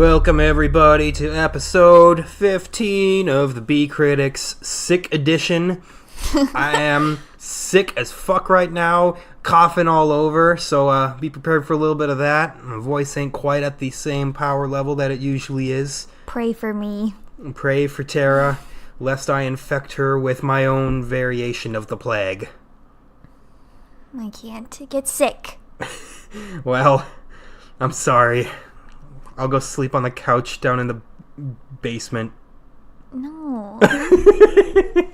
Welcome everybody to episode 15 of the B Critics Sick Edition. I am sick as fuck right now, coughing all over, so be prepared for a little bit of that. My voice ain't quite at the same power level that it usually is. Pray for me. Pray for Tara, lest I infect her with my own variation of the plague. I can't get sick. Well, I'm sorry. I'll go sleep on the couch down in the basement. No.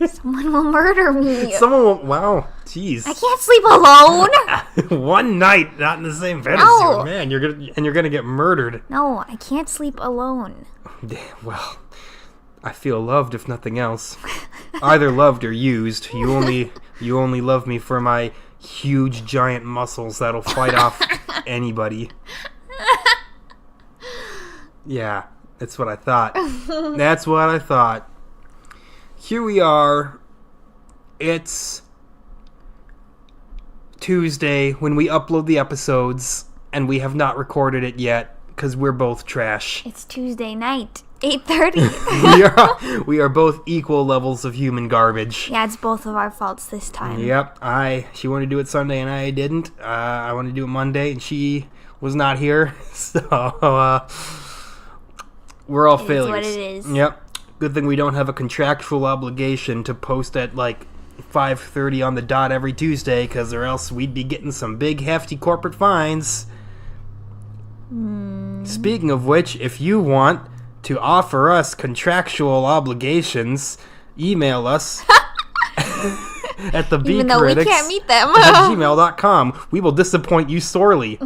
Someone will murder me. Someone will... Wow. Jeez. I can't sleep alone. One night, not in the same bed as you. Man, you're gonna get murdered. No, I can't sleep alone. Well, I feel loved if nothing else. Either loved or used. You only love me for my huge giant muscles that'll fight off anybody. Yeah, that's what I thought. That's what I thought. Here we are. It's Tuesday when we upload the episodes, and we have not recorded it yet because we're both trash. It's Tuesday night, 8:30. We are both equal levels of human garbage. Yeah, it's both of our faults this time. Yep, she wanted to do it Sunday and I didn't. I wanted to do it Monday and she was not here. So, we're all failures. It's what it is. Yep. Good thing we don't have a contractual obligation to post at like 5:30 on the dot every Tuesday, because or else we'd be getting some big hefty corporate fines. Speaking of which, if you want to offer us contractual obligations, email us at the Even though we can't meet them. at gmail.com. We will disappoint you sorely.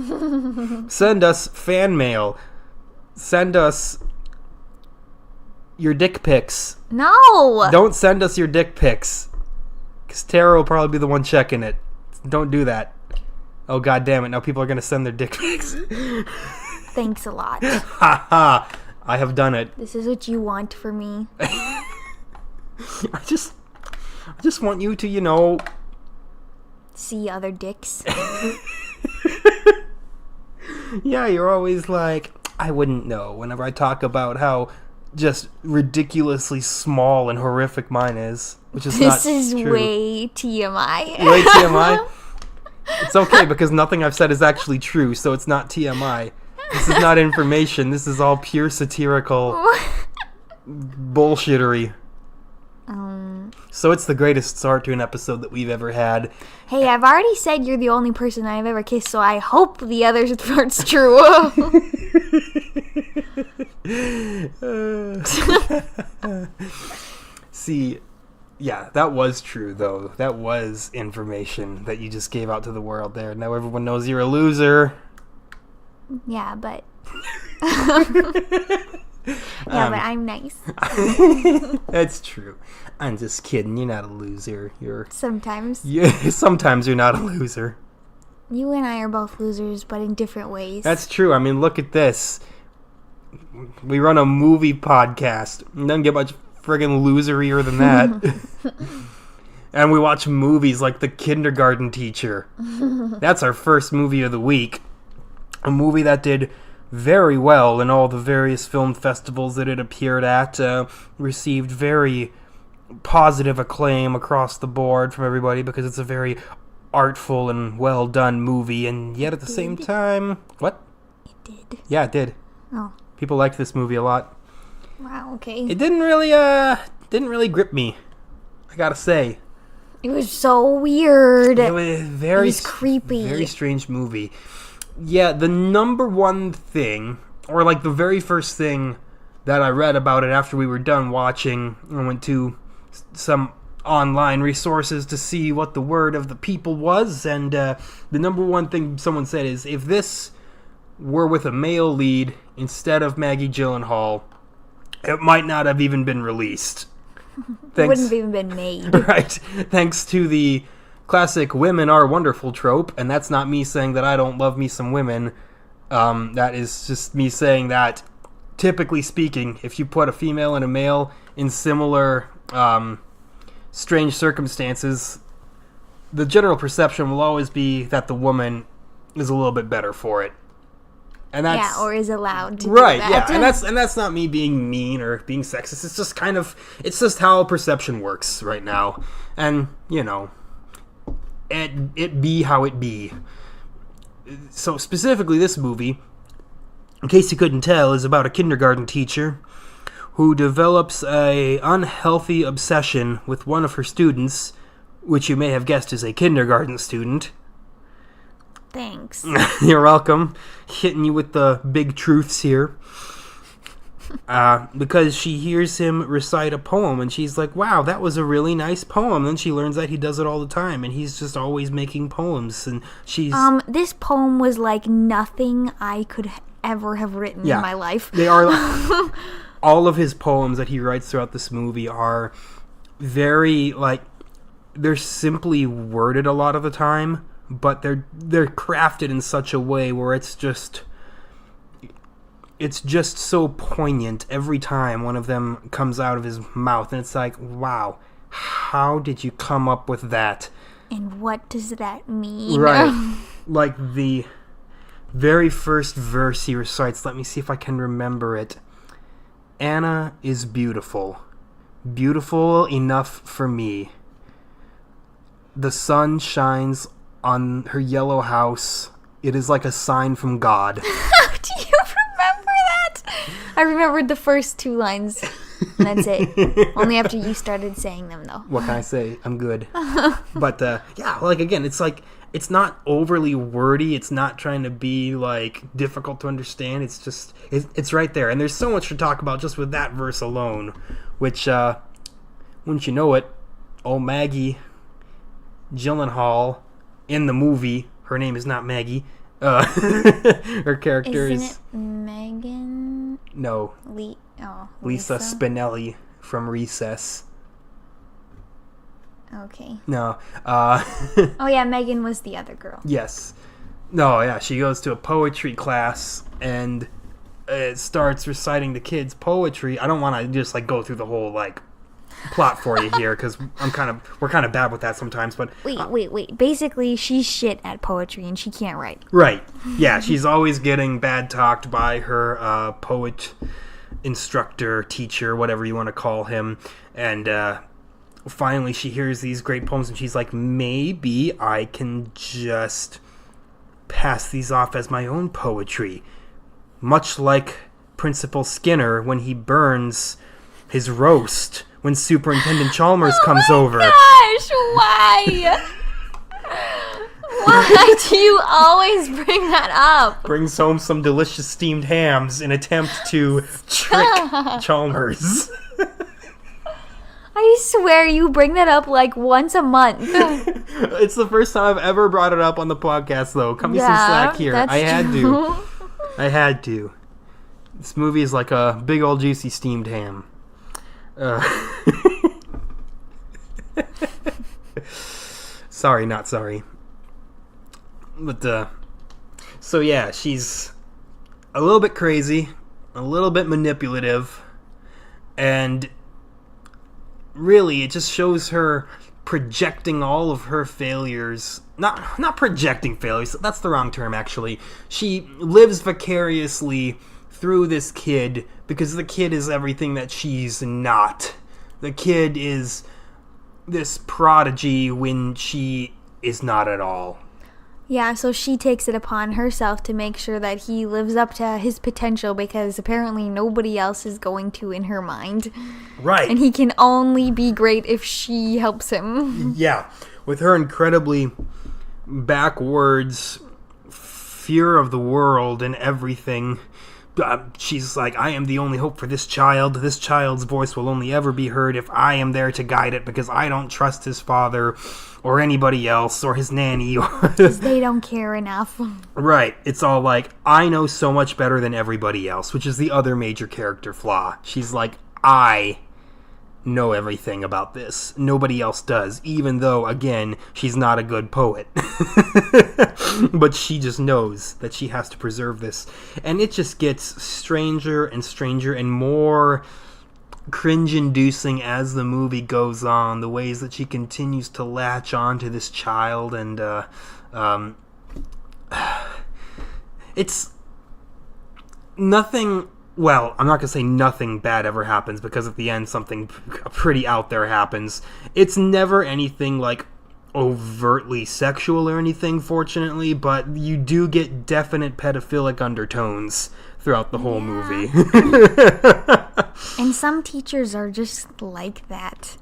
Send us fan mail. Send us your dick pics. No! Don't send us your dick pics, because Tara will probably be the one checking it. Don't do that. Oh, god damn it. Now people are going to send their dick pics. Thanks a lot. Ha ha. I have done it. This is what you want for me. I just want you to, See other dicks. Yeah, you're always like, I wouldn't know, whenever I talk about how just ridiculously small and horrific mine is, which is not true. This is way TMI. Way TMI? It's okay, because nothing I've said is actually true, so it's not TMI. This is not information. This is all pure satirical bullshittery. So it's the greatest start to an episode that we've ever had. Hey, I've already said you're the only person I've ever kissed, so I hope the other part's true. See, yeah, that was true, though. That was information that you just gave out to the world there. Now everyone knows you're a loser. Yeah, but... but I'm nice. That's true. I'm just kidding. You're not a loser. Sometimes. Sometimes you're not a loser. You and I are both losers, but in different ways. That's true. I mean, look at this. We run a movie podcast. It doesn't get much friggin' loserier than that. And we watch movies like The Kindergarten Teacher. That's our first movie of the week. A movie that did very well in all the various film festivals that it appeared at. Received very positive acclaim across the board from everybody because it's a very artful and well done movie, and yet at the same time... What? It did. Yeah, it did. Oh. People liked this movie a lot. Wow, okay. It didn't really grip me, I gotta say. It was so weird. It was creepy. Very strange movie. Yeah, the number one thing, or like the very first thing that I read about it after we were done watching, I went to some online resources to see what the word of the people was, and the number one thing someone said is, if this were with a male lead instead of Maggie Gyllenhaal, it might not have even been released. It wouldn't have even been made. Right. Thanks to the classic women are wonderful trope, and that's not me saying that I don't love me some women. That is just me saying that, typically speaking, if you put a female and a male in similar strange circumstances, the general perception will always be that the woman is a little bit better for it. And that's or is allowed to right, do that. yeah, and that's not me being mean or being sexist. It's just it's just how perception works right now, and it be how it be. So specifically, this movie, in case you couldn't tell, is about a kindergarten teacher who develops a unhealthy obsession with one of her students, which you may have guessed is a kindergarten student. Thanks. You're welcome. Hitting you with the big truths here. Because she hears him recite a poem, and she's like, wow, that was a really nice poem. Then she learns that he does it all the time, and he's just always making poems, and she's... This poem was like nothing I could ever have written in my life. They are... all of his poems that he writes throughout this movie are very, they're simply worded a lot of the time, but they're crafted in such a way where it's just so poignant every time one of them comes out of his mouth, and it's like, wow, how did you come up with that? And what does that mean? Right. Like the very first verse he recites, let me see if I can remember it. Anna is beautiful. Beautiful enough for me. The sun shines on her yellow house. It is like a sign from God. Do you remember that? I remembered the first two lines, and that's it. Only after you started saying them, though. What can I say? I'm good. But, again, it's not overly wordy. It's not trying to be, difficult to understand. It's just, it's right there. And there's so much to talk about just with that verse alone, which, wouldn't you know it, old Maggie Gyllenhaal in the movie, her name is not Maggie, her character Isn't is... it Megan? No. Lisa Spinelli from Recess. Okay. No. Oh, yeah, Megan was the other girl. Yes. No, yeah, she goes to a poetry class and starts reciting the kids poetry. I don't want to just, go through the whole, plot for you here, because we're kind of bad with that sometimes, but... Wait. Basically, she's shit at poetry, and she can't write. Right. Yeah, she's always getting bad-talked by her poet instructor, teacher, whatever you want to call him, and finally she hears these great poems, and she's like, maybe I can just pass these off as my own poetry. Much like Principal Skinner when he burns his roast when Superintendent Chalmers comes over. Gosh, why? Why do you always bring that up? Brings home some delicious steamed hams in attempt to trick Chalmers. I swear you bring that up once a month. It's the first time I've ever brought it up on the podcast, though. Cut me some slack here. I had to. This movie is like a big old juicy steamed ham. Sorry, not sorry. But, so yeah, she's a little bit crazy, a little bit manipulative, and really it just shows her projecting all of her failures. Not projecting failures, that's the wrong term, actually. She lives vicariously through this kid because the kid is everything that she's not. The kid is this prodigy when she is not at all. Yeah, so she takes it upon herself to make sure that he lives up to his potential because apparently nobody else is going to in her mind. Right. And he can only be great if she helps him. Yeah. With her incredibly backwards fear of the world and everything, she's like, I am the only hope for this child. This child's voice will only ever be heard if I am there to guide it because I don't trust his father or anybody else or his nanny. They don't care enough. Right. It's all like, I know so much better than everybody else, which is the other major character flaw. She's like, I know everything about this. Nobody else does, even though, again, she's not a good poet. But she just knows that she has to preserve this. And it just gets stranger and stranger and more cringe-inducing as the movie goes on, the ways that she continues to latch on to this child, and it's nothing... Well, I'm not going to say nothing bad ever happens, because at the end something pretty out there happens. It's never anything, like, overtly sexual or anything, fortunately, but you do get definite pedophilic undertones throughout the whole movie. And some teachers are just like that.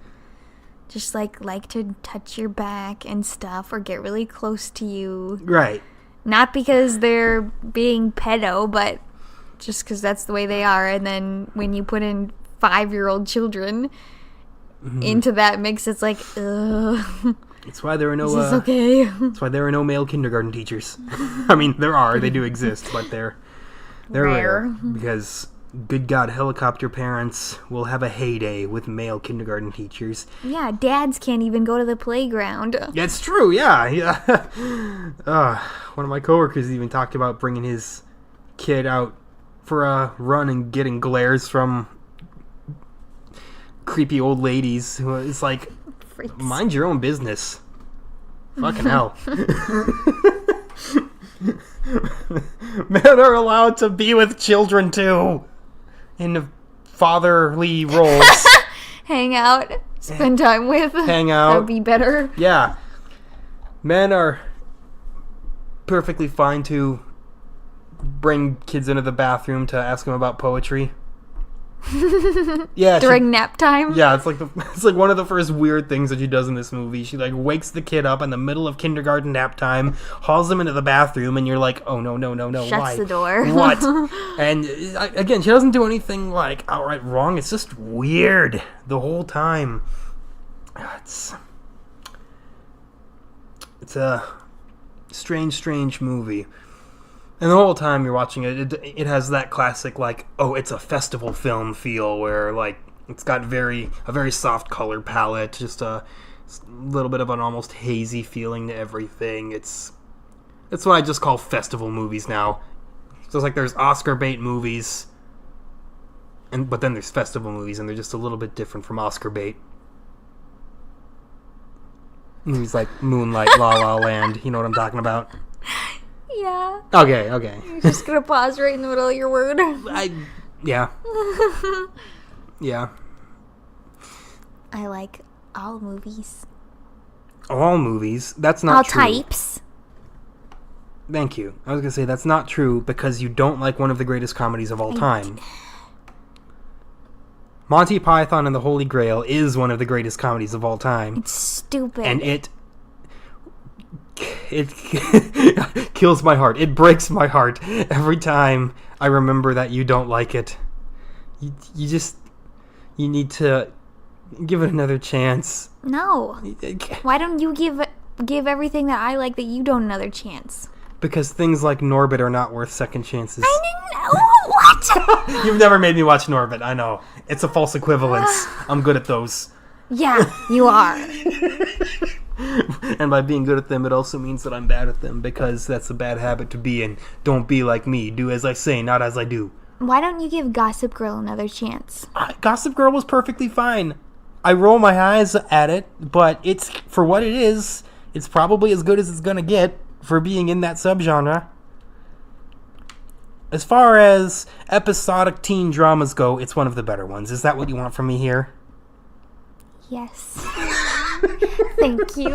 Just like to touch your back and stuff, or get really close to you. Right. Not because they're being pedo, but just because that's the way they are. And then when you put in 5-year-old children into that mix, it's like, ugh. It's why there are no. Is this okay? That's why there are no male kindergarten teachers. I mean, there are. They do exist, but they're rare. Because, good God, helicopter parents will have a heyday with male kindergarten teachers. Yeah, dads can't even go to the playground. That's true. Yeah. One of my coworkers even talked about bringing his kid out for a run and getting glares from creepy old ladies who is like, Freaks. Mind your own business. Fucking hell. Men are allowed to be with children too, in fatherly roles. Hang out, spend time with. Hang out. That would be better. Yeah. Men are perfectly fine to bring kids into the bathroom to ask them about poetry. Yeah, during nap time. Yeah, it's like one of the first weird things that she does in this movie. She like wakes the kid up in the middle of kindergarten nap time, hauls him into the bathroom, and you're like, oh no, Shuts why? the door. What? And again, she doesn't do anything like outright wrong. It's just weird the whole time. It's a strange movie. And the whole time you're watching it has that classic, like, oh, it's a festival film feel, where, like, it's got a very soft color palette, just a little bit of an almost hazy feeling to everything. It's what I just call festival movies now. So it's like there's Oscar bait movies, but then there's festival movies, and they're just a little bit different from Oscar bait. Movies like Moonlight, La La Land, you know what I'm talking about? Yeah. Okay. You're just gonna pause right in the middle of your word. Yeah. Yeah. I like all movies. All movies? That's not all true. All types. Thank you. I was gonna say that's not true because you don't like one of the greatest comedies of all time. Monty Python and the Holy Grail is one of the greatest comedies of all time. It's stupid. And it kills my heart. It breaks my heart every time I remember that you don't like it. You need to give it another chance. No. Why don't you give everything that I like that you don't another chance? Because things like Norbit are not worth second chances. I didn't know. What? You've never made me watch Norbit. I know. It's a false equivalence. I'm good at those. Yeah, you are. And by being good at them, it also means that I'm bad at them, because that's a bad habit to be in. Don't be like me. Do as I say, not as I do. Why don't you give Gossip Girl another chance? Gossip Girl was perfectly fine. I roll my eyes at it, but it's, for what it is, it's probably as good as it's gonna get for being in that subgenre. As far as episodic teen dramas go, it's one of the better ones. Is that what you want from me here? Yes. Thank you.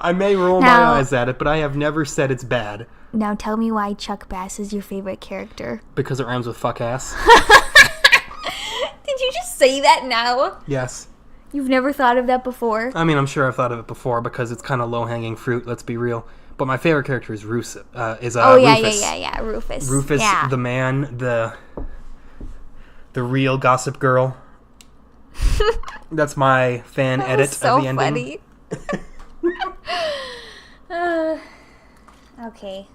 I may roll my eyes at it, but I have never said it's bad. Now tell me why Chuck Bass is your favorite character. Because it rhymes with fuck ass. Did you just say that now? Yes. You've never thought of that before? I mean, I'm sure I've thought of it before because it's kind of low-hanging fruit, let's be real. But my favorite character is Rufus. Rufus. Rufus. Yeah. The man, the real Gossip Girl. That's my fan edit so of the ending. Funny. Okay.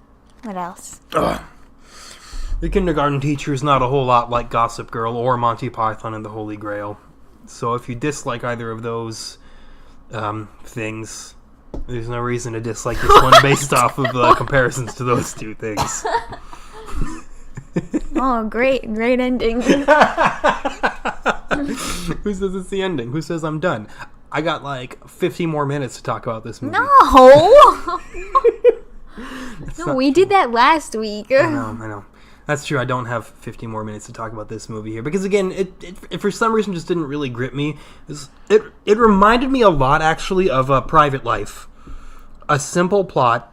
What else? The kindergarten teacher is not a whole lot like Gossip Girl or Monty Python and the Holy Grail. So if you dislike either of those things, there's no reason to dislike this one based off of comparisons to those two things. Oh, great ending. Who says it's the ending? Who says I'm done? I got like 50 more minutes to talk about this movie. No we did that last week. I know. That's true. I don't have 50 more minutes to talk about this movie here because, again, it for some reason just didn't really grip me. It reminded me a lot, actually, of Private Life. A simple plot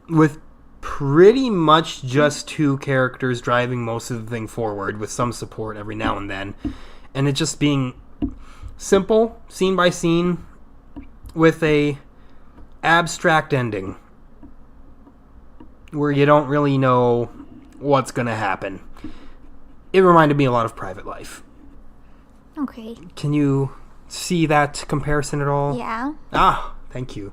with pretty much just two characters driving most of the thing forward with some support every now and then. And it just being simple, scene by scene, with a abstract ending where you don't really know what's going to happen. It reminded me a lot of Private Life. Okay. Can you see that comparison at all? Yeah. Ah, thank you.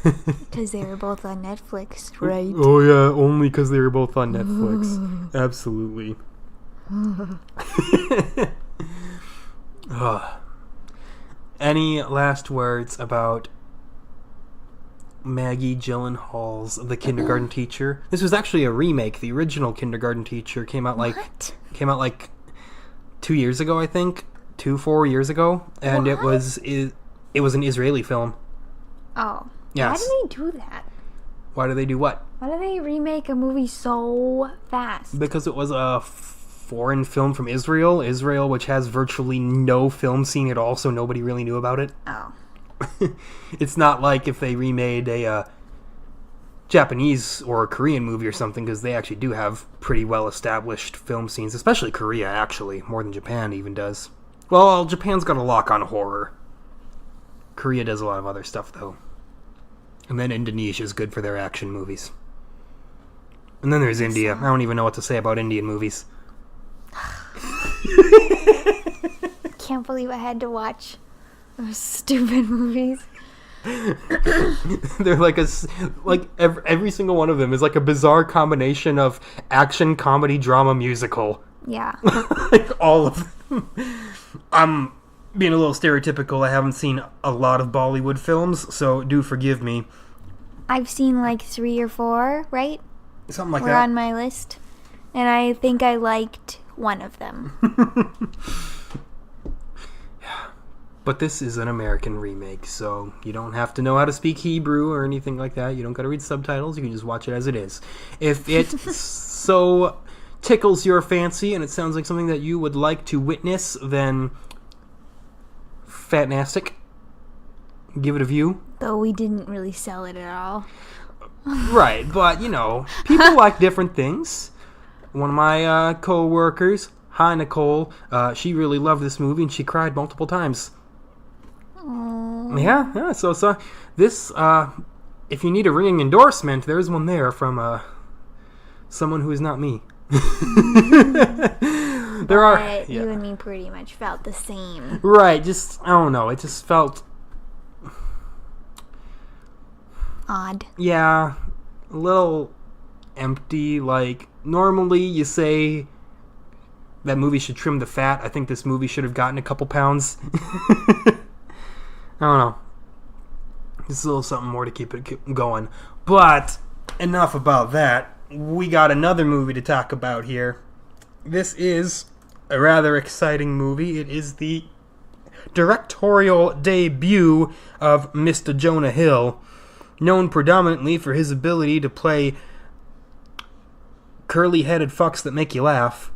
Because they were both on Netflix, right? Oh, yeah, only because they were both on Netflix. Absolutely. Any last words about Maggie Gyllenhaal's The Kindergarten Teacher? This was actually a remake. The original Kindergarten Teacher came out like 2 years ago, I think. 4 years ago, and it was an Israeli film. Oh. Yes. Why do they do that? Why do they do what? Why do they remake a movie so fast? Because it was a foreign film from Israel, which has virtually no film scene at all, so nobody really knew about it. Oh. It's not like if they remade a Japanese or a Korean movie or something, because they actually do have pretty well-established film scenes, especially Korea, actually, more than Japan even does. Well, Japan's got a lock on horror. Korea does a lot of other stuff, though. And then Indonesia's good for their action movies. And then there's India. I don't even know what to say about Indian movies. Can't believe I had to watch those stupid movies. They're like every single one of them is like a bizarre combination of action, comedy, drama, musical. Yeah. Like all of them. I'm being a little stereotypical. I haven't seen a lot of Bollywood films, so do forgive me. I've seen like 3 or 4, right? Something like We're that. on my list. And I think I liked one of them. But this is an American remake, so you don't have to know how to speak Hebrew or anything like that. You don't got to read subtitles. You can just watch it as it is. If it so tickles your fancy and it sounds like something that you would like to witness, then fantastic. Give it a view. Though we didn't really sell it at all. Right, but, people like different things. One of my co-workers, hi Nicole, she really loved this movie and she cried multiple times. Aww. Yeah, so this, if you need a ringing endorsement, there's one there from someone who is not me. You and me pretty much felt the same. Right, just, I don't know, it just felt odd. Yeah, a little empty. Like, normally you say that movie should trim the fat. I think this movie should have gotten a couple pounds. I don't know. Just a little something more to keep it going. But enough about that. We got another movie to talk about here. This is a rather exciting movie. It is the directorial debut of Mr. Jonah Hill, known predominantly for his ability to play curly-headed fucks that make you laugh.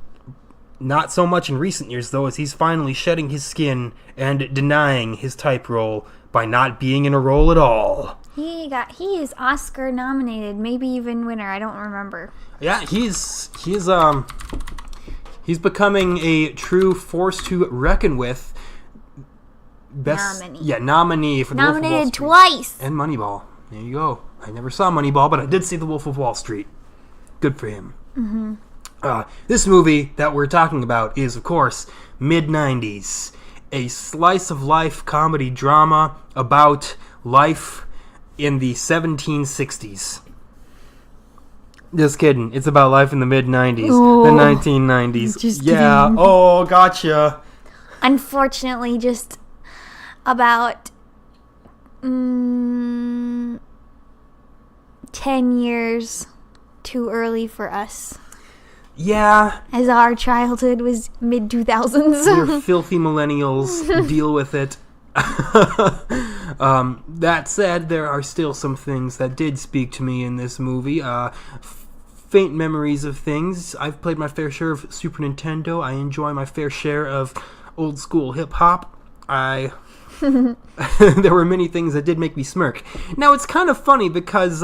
Not so much in recent years, though, as he's finally shedding his skin and denying his type role by not being in a role at all. He is Oscar nominated, maybe even winner. I don't remember. Yeah, he's becoming a true force to reckon with. Nominee for the Wolf of Wall Nominated Street. twice. And Moneyball. There you go. I never saw Moneyball, but I did see The Wolf of Wall Street. Good for him. Mm-hmm. This movie that we're talking about is, of course, Mid90s, a slice-of-life comedy drama about life in the 1760s. Just kidding. It's about life in the mid-90s, oh, the 1990s. Just yeah. kidding. Oh, gotcha. Unfortunately, just about 10 years too early for us. Yeah. As our childhood was mid-2000s. You're filthy millennials. Deal with it. That said, there are still some things that did speak to me in this movie. Faint memories of things. I've played my fair share of Super Nintendo. I enjoy my fair share of old school hip hop. There were many things that did make me smirk. Now, it's kind of funny because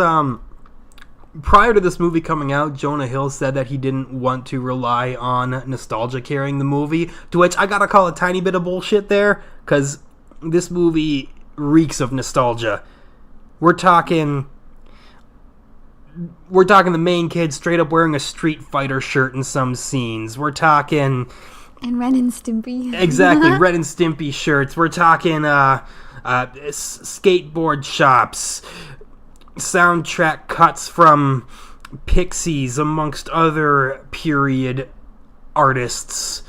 prior to this movie coming out, Jonah Hill said that he didn't want to rely on nostalgia carrying the movie, to which I gotta call a tiny bit of bullshit there, because this movie reeks of nostalgia. We're talking the main kid straight up wearing a Street Fighter shirt in some scenes. We're talking... And Ren and Stimpy. Exactly, Ren and Stimpy shirts. We're talking skateboard shops, soundtrack cuts from Pixies, amongst other period artists,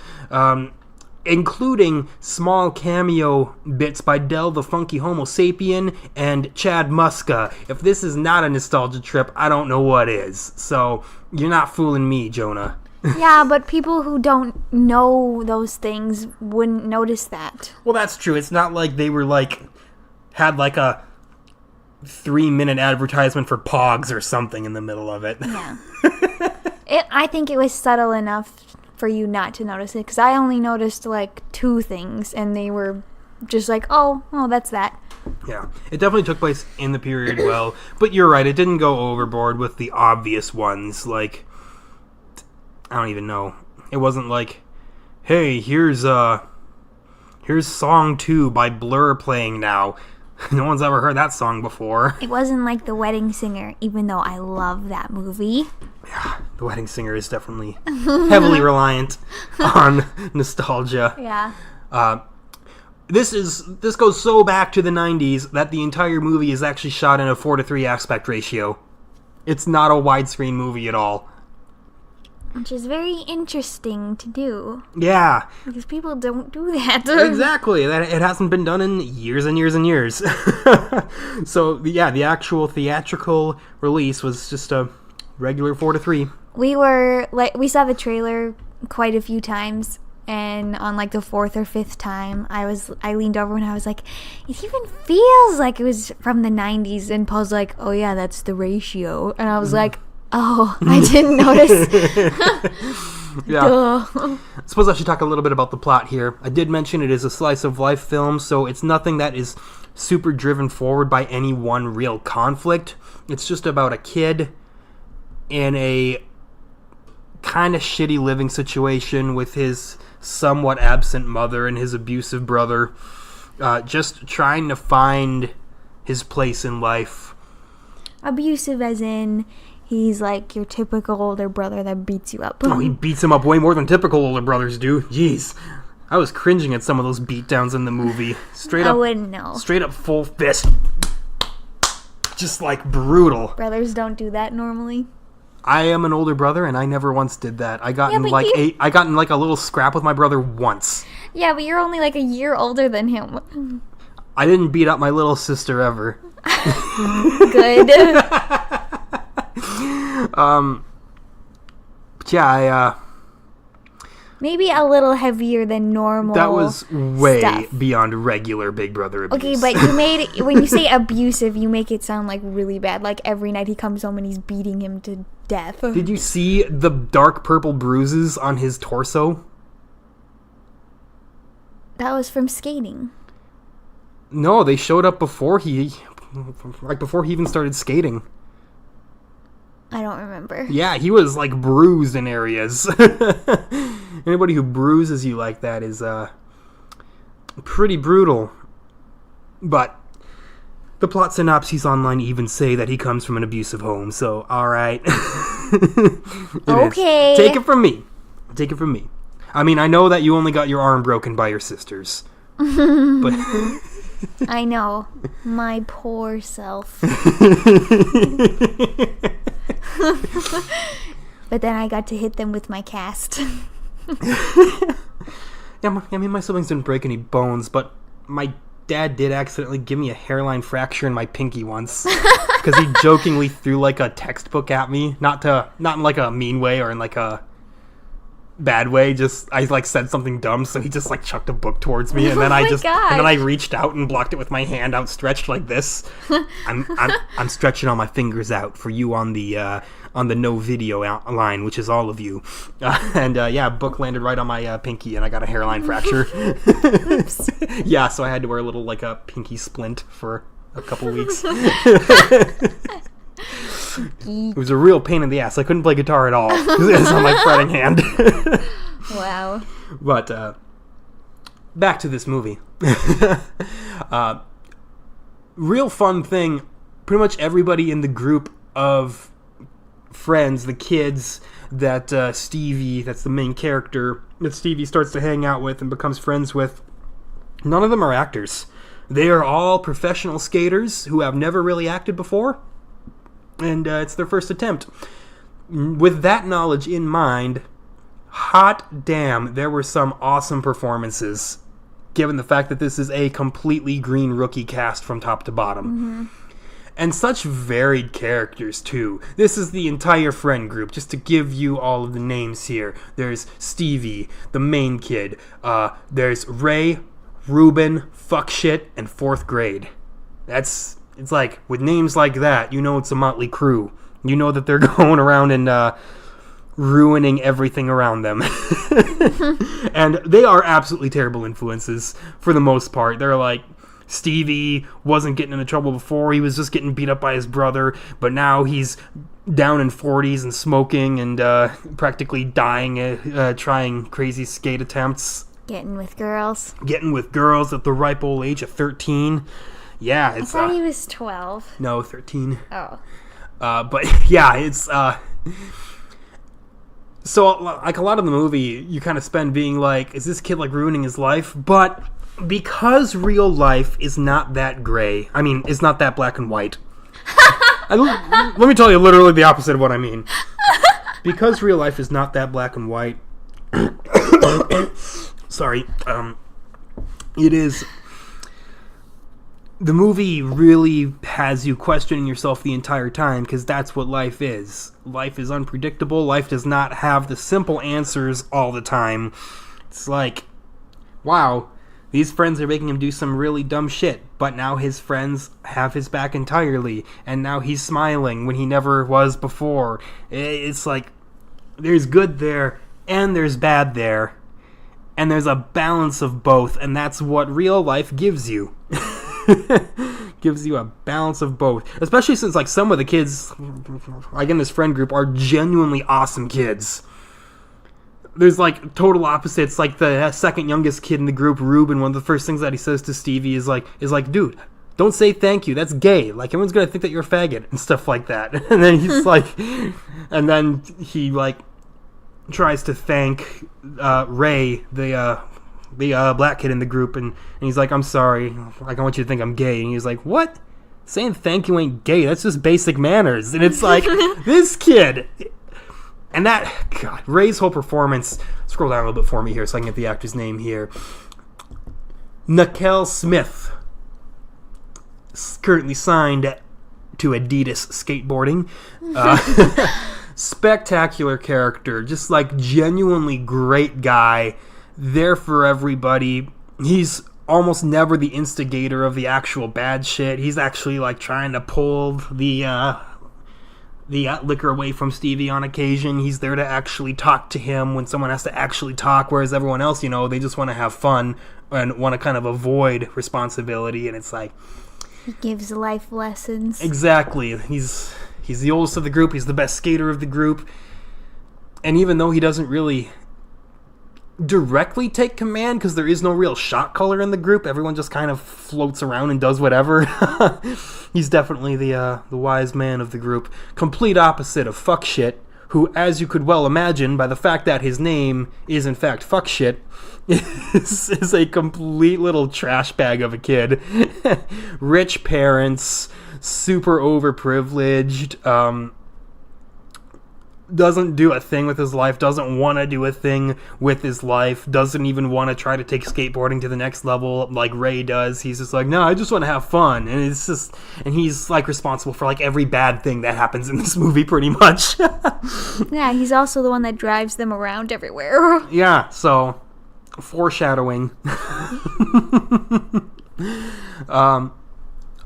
including small cameo bits by Del the Funky Homo Sapien and Chad Muska. If this is not a nostalgia trip, I don't know what is. So, you're not fooling me, Jonah. Yeah, but people who don't know those things wouldn't notice that. Well, that's true. It's not like they were had a 3-minute advertisement for Pogs or something in the middle of it. Yeah. I think it was subtle enough for you not to notice it, because I only noticed 2 things, and they were just oh, that's that. Yeah, it definitely took place in the period well, but you're right, it didn't go overboard with the obvious ones, I don't even know. It wasn't hey, here's Song 2 by Blur playing now. No one's ever heard that song before. It wasn't like The Wedding Singer, even though I love that movie. Yeah, The Wedding Singer is definitely heavily reliant on nostalgia. Yeah. This goes so back to the 90s that the entire movie is actually shot in a 4:3 aspect ratio. It's not a widescreen movie at all. Which is very interesting to do. Yeah. Because people don't do that. Exactly. It hasn't been done in years and years and years. So, yeah, the actual theatrical release was just a regular 4:3. We saw the trailer quite a few times, and on the 4th or 5th time, I leaned over and I was like, it even feels like it was from the 90s, and Paul's like, oh yeah, that's the ratio. And I was like, oh, I didn't notice. Yeah. Duh. I suppose I should talk a little bit about the plot here. I did mention it is a slice of life film, so it's nothing that is super driven forward by any one real conflict. It's just about a kid in a kind of shitty living situation with his somewhat absent mother and his abusive brother, just trying to find his place in life. Abusive as in... He's your typical older brother that beats you up. Oh, he beats him up way more than typical older brothers do. Jeez. I was cringing at some of those beatdowns in the movie. Straight up. I wouldn't know. Straight up full fist. Just brutal. Brothers don't do that normally. I am an older brother, and I never once did that. I got in a little scrap with my brother once. Yeah, but you're only a year older than him. I didn't beat up my little sister ever. Good. But yeah, maybe a little heavier than normal. That was way stuff. Beyond regular Big Brother abuse. Okay, but you made it, when you say abusive, you make it sound really bad. Every night he comes home and he's beating him to death. Did you see the dark purple bruises on his torso? That was from skating. No, they showed up before he even started skating. I don't remember. Yeah, he was bruised in areas. Anybody who bruises you like that is pretty brutal. But the plot synopses online even say that he comes from an abusive home, so alright. Okay. Take it from me. I mean, I know that you only got your arm broken by your sisters. But I know. My poor self. But then I got to hit them with my cast. Yeah, my siblings didn't break any bones, but my dad did accidentally give me a hairline fracture in my pinky once. Because he jokingly threw a textbook at me. Not in a mean way or in bad way. Just I like said something dumb, so he just like chucked a book towards me, and then and then I reached out and blocked it with my hand outstretched like this. I'm stretching all my fingers out for you on the no video line, which is all of you. Book landed right on my pinky, and I got a hairline fracture. Oops. Yeah, so I had to wear like a pinky splint for a couple weeks. It was a real pain in the ass. I couldn't play guitar at all. It was on my fretting hand. Wow. But back to this movie. Real fun thing. Pretty much everybody in the group of friends, the kids that Stevie, that's the main character, that Stevie starts to hang out with and becomes friends with, none of them are actors. They are all professional skaters who have never really acted before. And it's their first attempt. With that knowledge in mind, hot damn, there were some awesome performances, given the fact that this is a completely green rookie cast from top to bottom. Mm-hmm. And such varied characters, too. This is the entire friend group, just to give you all of the names here. There's Stevie, the main kid. There's Ray, Ruben, Fuckshit, and 4th grade. It's like, with names like that, you know it's a motley crew. You know that they're going around and ruining everything around them. And they are absolutely terrible influences, for the most part. They're like, Stevie wasn't getting into trouble before. He was just getting beat up by his brother. But now he's down in 40s and smoking and practically dying trying crazy skate attempts. Getting with girls at the ripe old age of 13. Yeah, I thought he was 12. No, 13. Oh. But yeah, it's so like a lot of the movie you kind of spend being like, is this kid like ruining his life? But because real life is not that gray, I mean, it's not that black and white. Let me tell you literally the opposite of what I mean. Because real life is not that black and white. Sorry. It is. The movie really has you questioning yourself the entire time, because that's what life is. Life is unpredictable. Life does not have the simple answers all the time. It's like, wow, these friends are making him do some really dumb shit, but now his friends have his back entirely, and now he's smiling when he never was before. It's like, there's good there, and there's bad there, and there's a balance of both, and that's what real life gives you. Gives you a balance of both, especially since like some of the kids like in this friend group are genuinely awesome kids. There's like total opposites. Like the second youngest kid in the group, Ruben, one of the first things that he says to Stevie is like, dude, don't say thank you, that's gay, like everyone's gonna think that you're a faggot and stuff like that. And then he's like, and then he like tries to thank Ray, the black kid in the group, and he's like, I'm sorry, like I want you to think I'm gay. And he's like, what? Saying thank you ain't gay, that's just basic manners. And it's like, this kid, and that, God, Ray's whole performance, scroll down a little bit for me here so I can get the actor's name here. Nakel Smith, currently signed to Adidas Skateboarding. Spectacular character, just like genuinely great guy, there for everybody. He's almost never the instigator of the actual bad shit. He's actually like trying to pull the liquor away from Stevie on occasion. He's there to actually talk to him when someone has to actually talk, whereas everyone else, you know, they just want to have fun and want to kind of avoid responsibility. And it's like, he gives life lessons. Exactly. He's the oldest of the group. He's the best skater of the group. And even though he doesn't really directly take command, because there is no real shot caller in the group, everyone just kind of floats around and does whatever. He's definitely the wise man of the group. Complete opposite of Fuckshit, who, as you could well imagine by the fact that his name is in fact Fuckshit, is a complete little trash bag of a kid. Rich parents, super overprivileged, doesn't do a thing with his life, doesn't want to do a thing with his life, doesn't even want to try to take skateboarding to the next level like Ray does. He's just like, no, I just want to have fun. And it's just, and he's like responsible for like every bad thing that happens in this movie pretty much. Yeah, he's also the one that drives them around everywhere. Yeah, so foreshadowing.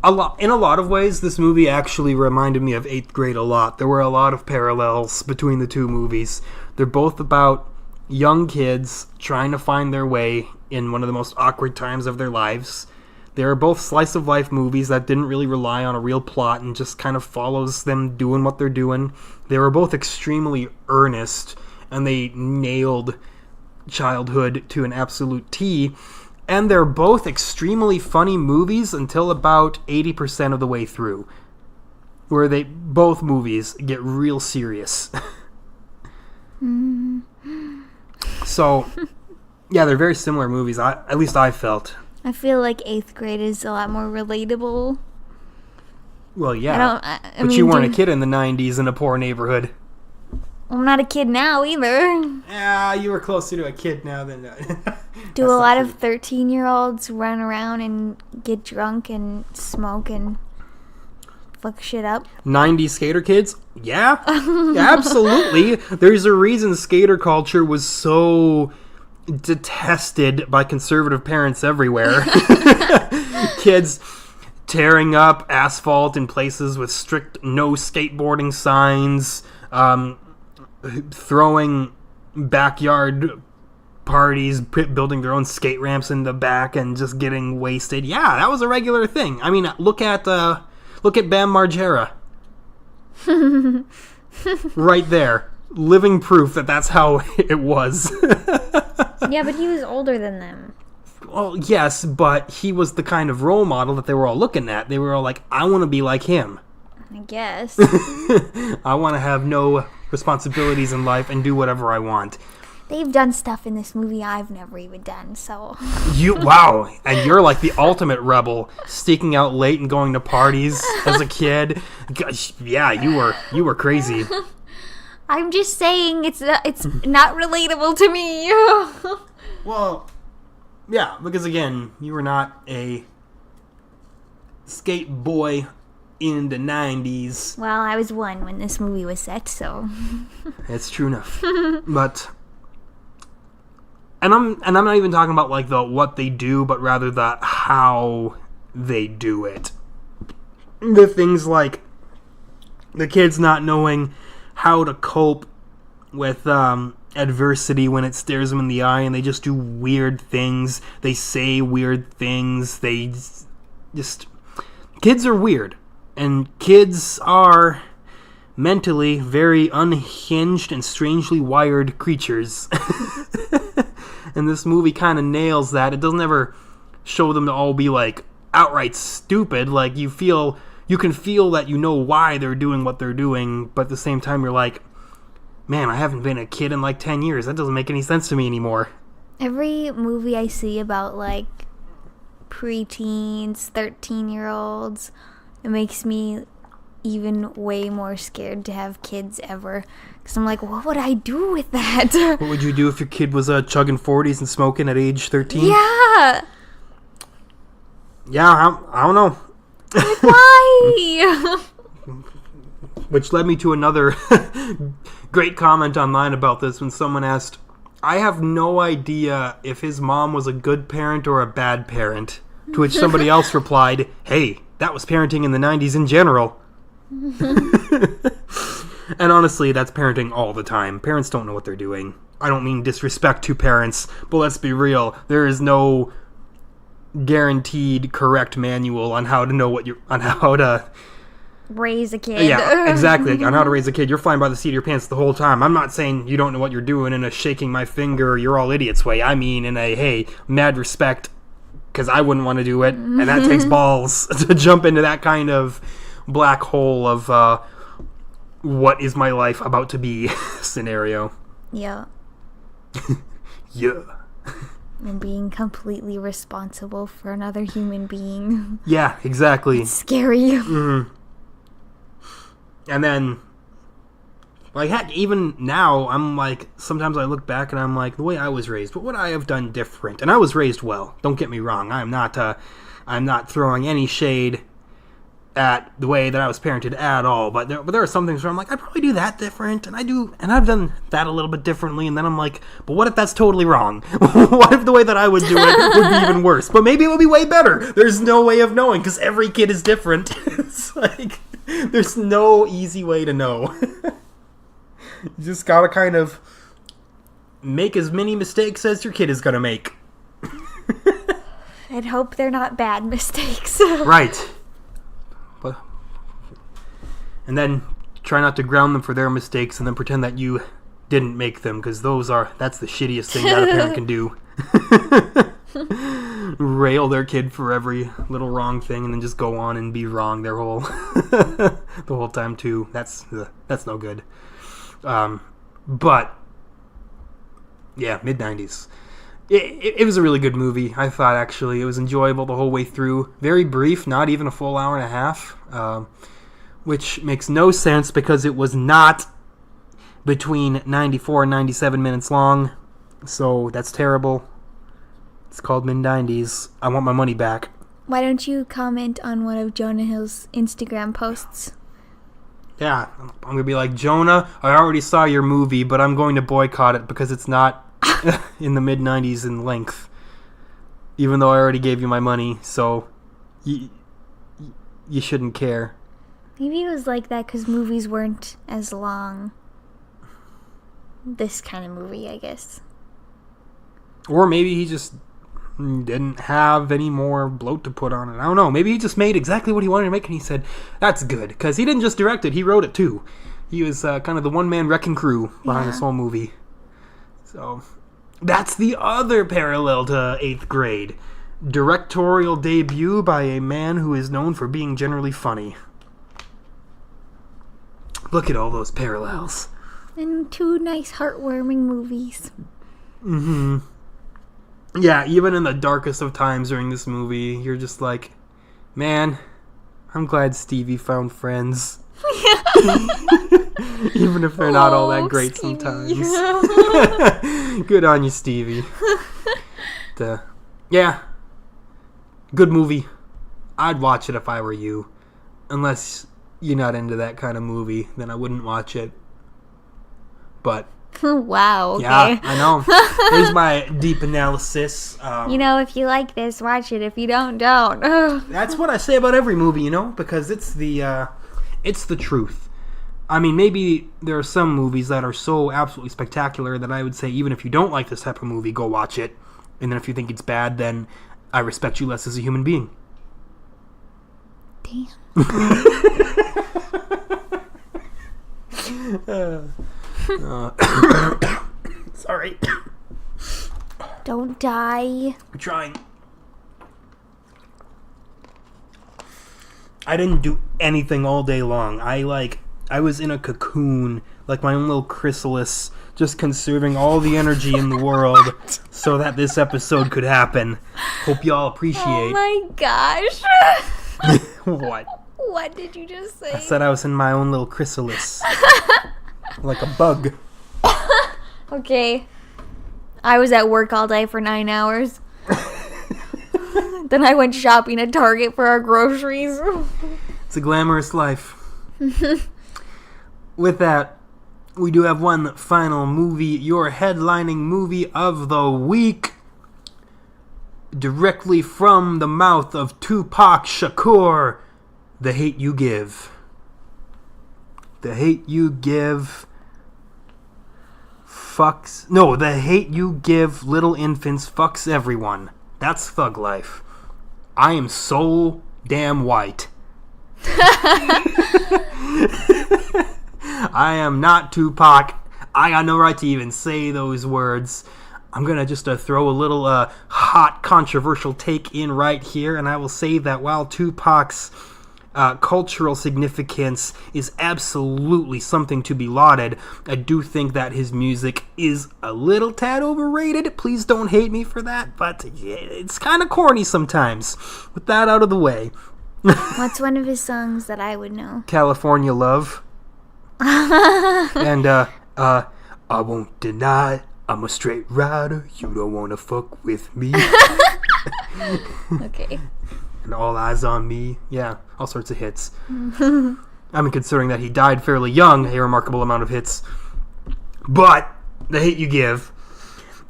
In a lot of ways, this movie actually reminded me of 8th Grade a lot. There were a lot of parallels between the two movies. They're both about young kids trying to find their way in one of the most awkward times of their lives. They are both slice-of-life movies that didn't really rely on a real plot and just kind of follows them doing what they're doing. They were both extremely earnest, and they nailed childhood to an absolute T. And they're both extremely funny movies until about 80% of the way through, where both movies get real serious. So, yeah, they're very similar movies. At least I felt. I feel like 8th Grade is a lot more relatable. Well, yeah, but you weren't a kid in the 90s in a poor neighborhood. I'm not a kid now either. Yeah, you were closer to a kid now than... Do a lot of 13-year-olds run around and get drunk and smoke and fuck shit up? 90s skater kids? Yeah, absolutely. There's a reason skater culture was so detested by conservative parents everywhere. Kids tearing up asphalt in places with strict no skateboarding signs, throwing backyard parties, building their own skate ramps in the back and just getting wasted. Yeah, that was a regular thing. I mean, look at Bam Margera. Right there. Living proof that that's how it was. Yeah, but he was older than them. Well, yes, but he was the kind of role model that they were all looking at. They were all like, I want to be like him. I guess. I want to have no responsibilities in life and do whatever I want. They've done stuff in this movie I've never even done, so... Wow, and you're like the ultimate rebel, sneaking out late and going to parties as a kid. Gosh, yeah, you were crazy. I'm just saying it's not relatable to me. Well, yeah, because again, you were not a skate boy in the 90s. Well, I was 1 when this movie was set, so... It's true enough. But... And I'm not even talking about like the what they do, but rather the how they do it. The things like the kids not knowing how to cope with adversity when it stares them in the eye, and they just do weird things. They say weird things. They just... Kids are weird. And kids are mentally very unhinged and strangely wired creatures. And this movie kind of nails that. It doesn't ever show them to all be like outright stupid. Like you can feel that you know why they're doing what they're doing, but at the same time you're like, man, I haven't been a kid in like 10 years. That doesn't make any sense to me anymore. Every movie I see about like preteens, 13-year-olds, it makes me even way more scared to have kids ever. Because I'm like, what would I do with that? What would you do if your kid was chugging 40s and smoking at age 13? Yeah. Yeah, I don't know. Like, why? Which led me to another great comment online about this when someone asked, I have no idea if his mom was a good parent or a bad parent. To which somebody else replied, hey, that was parenting in the 90s in general. And honestly, that's parenting all the time. Parents don't know what they're doing. I don't mean disrespect to parents, but let's be real. There is no guaranteed correct manual on how to raise a kid. Yeah, exactly. On how to raise a kid. You're flying by the seat of your pants the whole time. I'm not saying you don't know what you're doing in a shaking my finger, you're all idiots way. I mean in a, hey, mad respect, because I wouldn't want to do it, and that takes balls to jump into that kind of black hole of what is my life about to be scenario. Yeah. Yeah. And being completely responsible for another human being. Yeah, exactly. It's scary. Mm-hmm. And then Like, heck, even now, I'm like, sometimes I look back and I'm like, the way I was raised, what would I have done different? And I was raised well. Don't get me wrong. I'm not throwing any shade at the way that I was parented at all. But there are some things where I'm like, I'd probably do that different, and I've done that a little bit differently. And then I'm like, but what if that's totally wrong? What if the way that I would do it would be even worse? But maybe it would be way better. There's no way of knowing because every kid is different. It's like there's no easy way to know. You just gotta kind of make as many mistakes as your kid is gonna make. And hope they're not bad mistakes. Right. And then try not to ground them for their mistakes and then pretend that you didn't make them, because that's the shittiest thing that a parent can do. Rail their kid for every little wrong thing and then just go on and be wrong the whole time too. That's no good. But yeah, Mid90s. It was a really good movie, I thought, actually. It was enjoyable the whole way through. Very brief, not even a full hour and a half, which makes no sense because it was not between 94 and 97 minutes long. So that's terrible. It's called Mid90s. I want my money back. Why don't you comment on one of Jonah Hill's Instagram posts? Yeah, I'm going to be like, Jonah, I already saw your movie, but I'm going to boycott it because it's not in the mid-90s in length. Even though I already gave you my money, so you shouldn't care. Maybe it was like that because movies weren't as long. This kind of movie, I guess. Or maybe he just didn't have any more bloat to put on it. I don't know. Maybe he just made exactly what he wanted to make, and he said, that's good. Because he didn't just direct it, he wrote it too. He was kind of the one-man wrecking crew behind this whole movie. So, that's the other parallel to 8th grade. Directorial debut by a man who is known for being generally funny. Look at all those parallels. And 2 nice, heartwarming movies. Mm-hmm. Yeah, even in the darkest of times during this movie, you're just like, man, I'm glad Stevie found friends. Even if they're not all that great Stevie. sometimes. Good on you, Stevie. Yeah, good movie. I'd watch it if I were you. Unless you're not into that kind of movie, then I wouldn't watch it. But Wow, okay. yeah, I know. There's my deep analysis. If you like this, watch it. If you don't. That's what I say about every movie, because it's the truth. I mean, maybe there are some movies that are so absolutely spectacular that I would say, even if you don't like this type of movie, go watch it. And then if you think it's bad, then I respect you less as a human being. Damn. Sorry. Don't die. I'm trying. I didn't do anything all day long. I was in a cocoon, like my own little chrysalis, just conserving all the energy in the world so that this episode could happen. Hope y'all appreciate. Oh my gosh. What? What did you just say? I said I was in my own little chrysalis. Like a bug. Okay. I was at work all day for 9 hours. Then I went shopping at Target for our groceries. It's a glamorous life. With that, we do have one final movie, your headlining movie of the week. Directly from the mouth of Tupac Shakur, The Hate You Give. The Hate You Give fucks... No, The Hate You Give Little Infants fucks everyone. That's thug life. I am so damn white. I am not Tupac. I got no right to even say those words. I'm going to just throw a little hot controversial take in right here, and I will say that while Tupac's cultural significance is absolutely something to be lauded, I do think that his music is a little tad overrated. Please don't hate me for that, but it's kind of corny sometimes. With that out of the way. What's one of his songs that I would know? California Love. And, I won't deny I'm a straight rider. You don't want to fuck with me. Okay. And all eyes on me. Yeah, all sorts of hits. I mean, considering that he died fairly young, a remarkable amount of hits. But The Hate U Give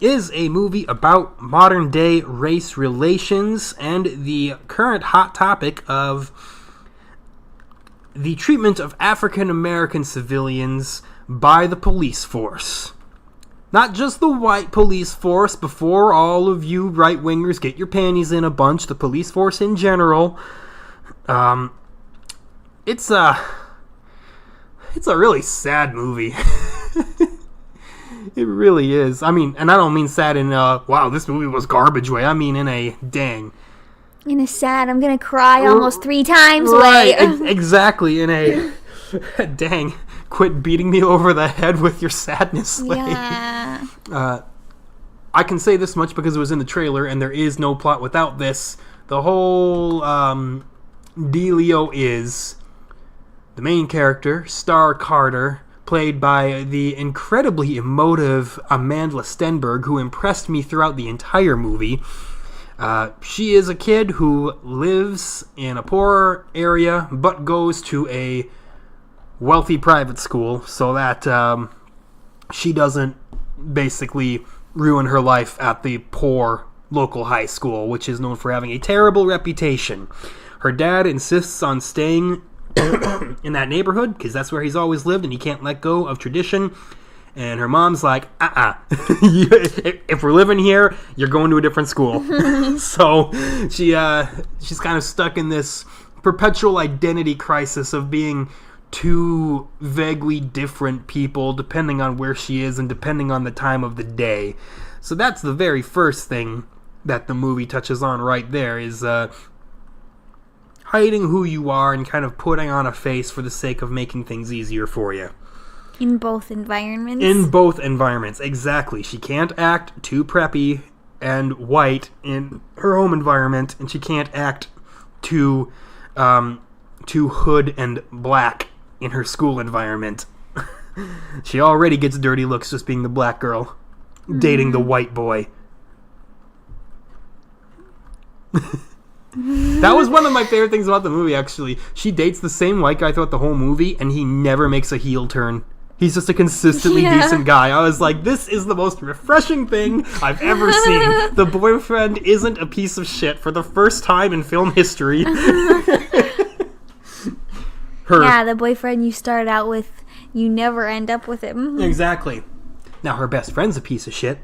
is a movie about modern day race relations and the current hot topic of the treatment of African American civilians by the police force. Not just the white police force, before all of you right-wingers get your panties in a bunch, the police force in general. It's a really sad movie. It really is. I mean, and I don't mean sad in wow, this movie was garbage way. I mean in a dang. In a sad, I'm gonna cry almost 3 times Right, way. exactly, in a dang, quit beating me over the head with your sadness way. Yeah. I can say this much because it was in the trailer, and there is no plot without this. The whole dealio is the main character, Star Carter, played by the incredibly emotive Amanda Stenberg, who impressed me throughout the entire movie. She is a kid who lives in a poor area, but goes to a wealthy private school so that she doesn't basically ruin her life at the poor local high school, which is known for having a terrible reputation. Her dad insists on staying in that neighborhood because that's where he's always lived and he can't let go of tradition. And her mom's like, if we're living here, you're going to a different school. So she's kind of stuck in this perpetual identity crisis of being two vaguely different people depending on where she is and depending on the time of the day. So that's the very first thing that the movie touches on right there, is hiding who you are and kind of putting on a face for the sake of making things easier for you. In both environments? In both environments, exactly. She can't act too preppy and white in her home environment, and she can't act too hood and black in her school environment. She already gets dirty looks just being the black girl dating the white boy. That was one of my favorite things about the movie, actually. She dates the same white guy throughout the whole movie, and he never makes a heel turn. He's just a consistently decent guy. I was like, this is the most refreshing thing I've ever seen. The boyfriend isn't a piece of shit for the first time in film history. Yeah, the boyfriend you start out with, you never end up with him. Exactly. Now her best friend's a piece of shit.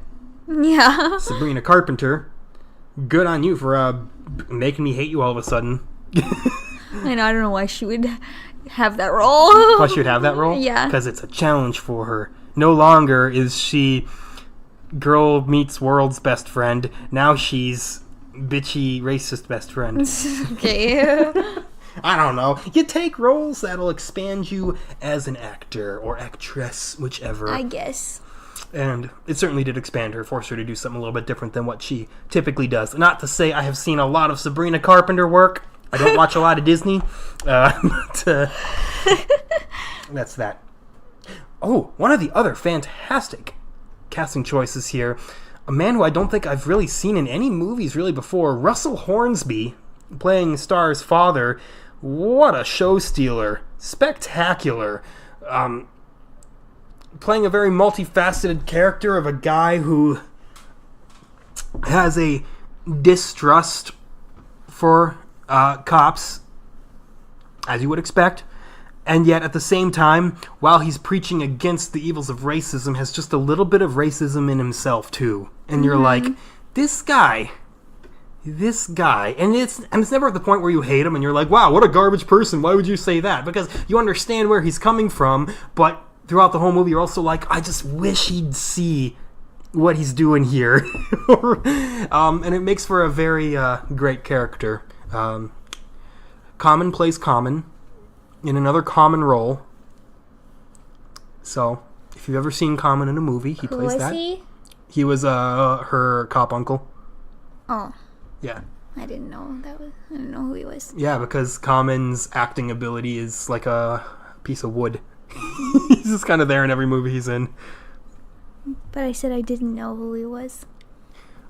Yeah. Sabrina Carpenter. Good on you for making me hate you all of a sudden. I know, I don't know why she would have that role. Why she would have that role? Yeah. Because it's a challenge for her. No longer is she girl meets world's best friend. Now she's bitchy racist best friend. Okay. I don't know. You take roles that'll expand you as an actor or actress, whichever. I guess. And it certainly did expand her, force her to do something a little bit different than what she typically does. Not to say I have seen a lot of Sabrina Carpenter work. I don't watch a lot of Disney. But that's that. Oh, one of the other fantastic casting choices here. A man who I don't think I've really seen in any movies really before. Russell Hornsby, playing Star's father. What a show stealer. Spectacular. Playing a very multifaceted character of a guy who has a distrust for cops, as you would expect, and yet at the same time, while he's preaching against the evils of racism, has just a little bit of racism in himself too. And you're like, this guy, and it's never at the point where you hate him and you're like, wow, what a garbage person, why would you say that? Because you understand where he's coming from, but throughout the whole movie you're also like, I just wish he'd see what he's doing here. And it makes for a very great character. Common plays Common in another Common role. So, if you've ever seen Common in a movie, he plays that. Who was he? He was her cop uncle. Oh. Yeah. I didn't know who he was. Yeah, because Common's acting ability is like a piece of wood. He's just kind of there in every movie he's in. But I said I didn't know who he was.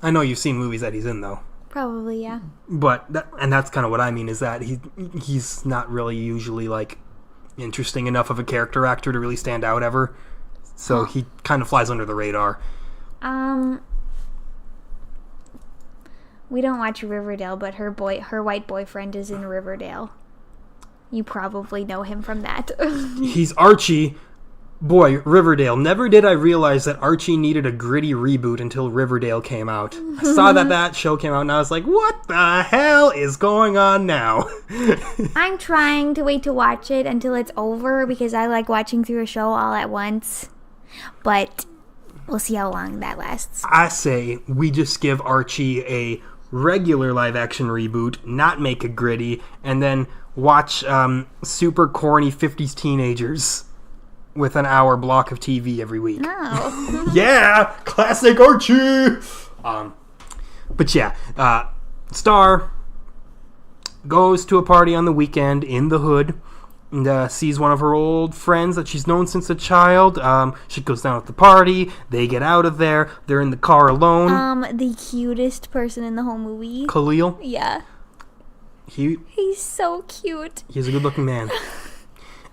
I know you've seen movies that he's in, though. Probably, yeah. But that's kind of what I mean, is that he's not really usually, like, interesting enough of a character actor to really stand out ever. So he kind of flies under the radar. We don't watch Riverdale, but her white boyfriend is in Riverdale. You probably know him from that. He's Archie. Boy, Riverdale. Never did I realize that Archie needed a gritty reboot until Riverdale came out. I saw that show came out, and I was like, what the hell is going on now? I'm trying to wait to watch it until it's over, because I like watching through a show all at once. But we'll see how long that lasts. I say we just give Archie a regular live-action reboot, not make it gritty, and then watch super corny 50s teenagers with an hour block of TV every week. Oh. Yeah! Classic Archie! But yeah, Star goes to a party on the weekend in the hood and sees one of her old friends that she's known since a child. She goes down at the party. They get out of there. They're in the car alone. The cutest person in the whole movie. Khalil? Yeah. He's so cute. He's a good-looking man.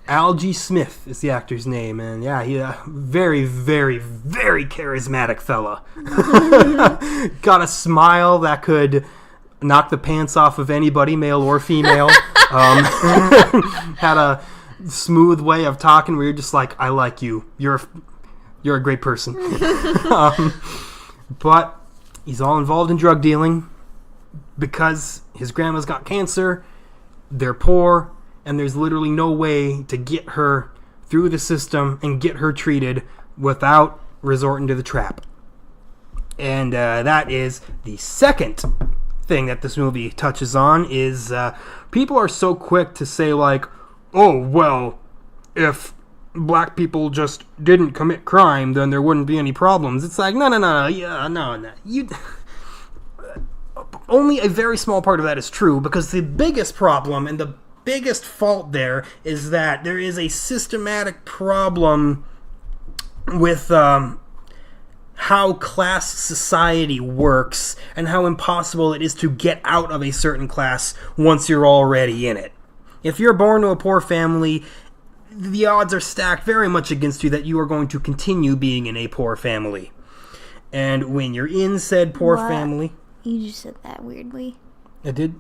Algie Smith is the actor's name, and yeah, he's a very, very, very charismatic fella. Got a smile that could knock the pants off of anybody, male or female. Had a smooth way of talking where you're just like, I like you. You're a great person. But he's all involved in drug dealing because his grandma's got cancer. They're poor. And there's literally no way to get her through the system and get her treated without resorting to the trap. And that is the second thing that this movie touches on, is people are so quick to say, like, oh, well, if black people just didn't commit crime, then there wouldn't be any problems. It's like, no. Only a very small part of that is true, because the biggest problem and the biggest fault there is that there is a systematic problem with how class society works and how impossible it is to get out of a certain class once you're already in it. If you're born to a poor family, the odds are stacked very much against you that you are going to continue being in a poor family. And when you're in said poor family... You just said that weirdly. I did?